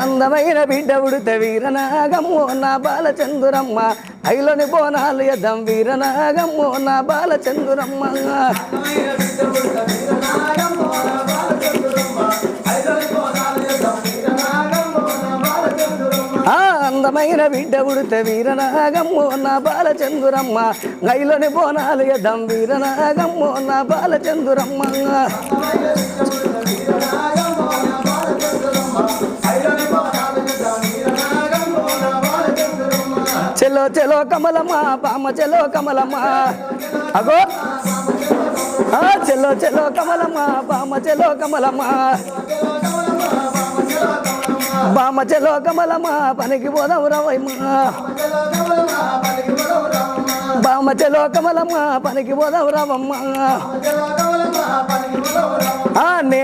అందమైన బిడ్డ ఉడితే వీరనాగమ్మో నా బాలచంద్రమ్మ ఐలోని బోనాలు యద్దం వీరనాగమ్మో నా బాలచంద్రమ్మ అందమైన బిడ్డ ఉడితే వీరనాగమ్మో నా బాలచంద్రమ్మ ఐలోని బోనాలు యద్దం వీరనాగమ్మో నా బాలచంద్రమ్మ చెలో చెలో కమలమ్మ బామ చెలో కమలమ్మ అగో చెలో చెలో కమలమ్మ బామ చెలో కమలమ్మ బామ చెలో కమలమ్మ పనికి పోదాం రవయ్మ బామ చెలో కమలమ్మ పనికి పోదాం రవమ్మ నేను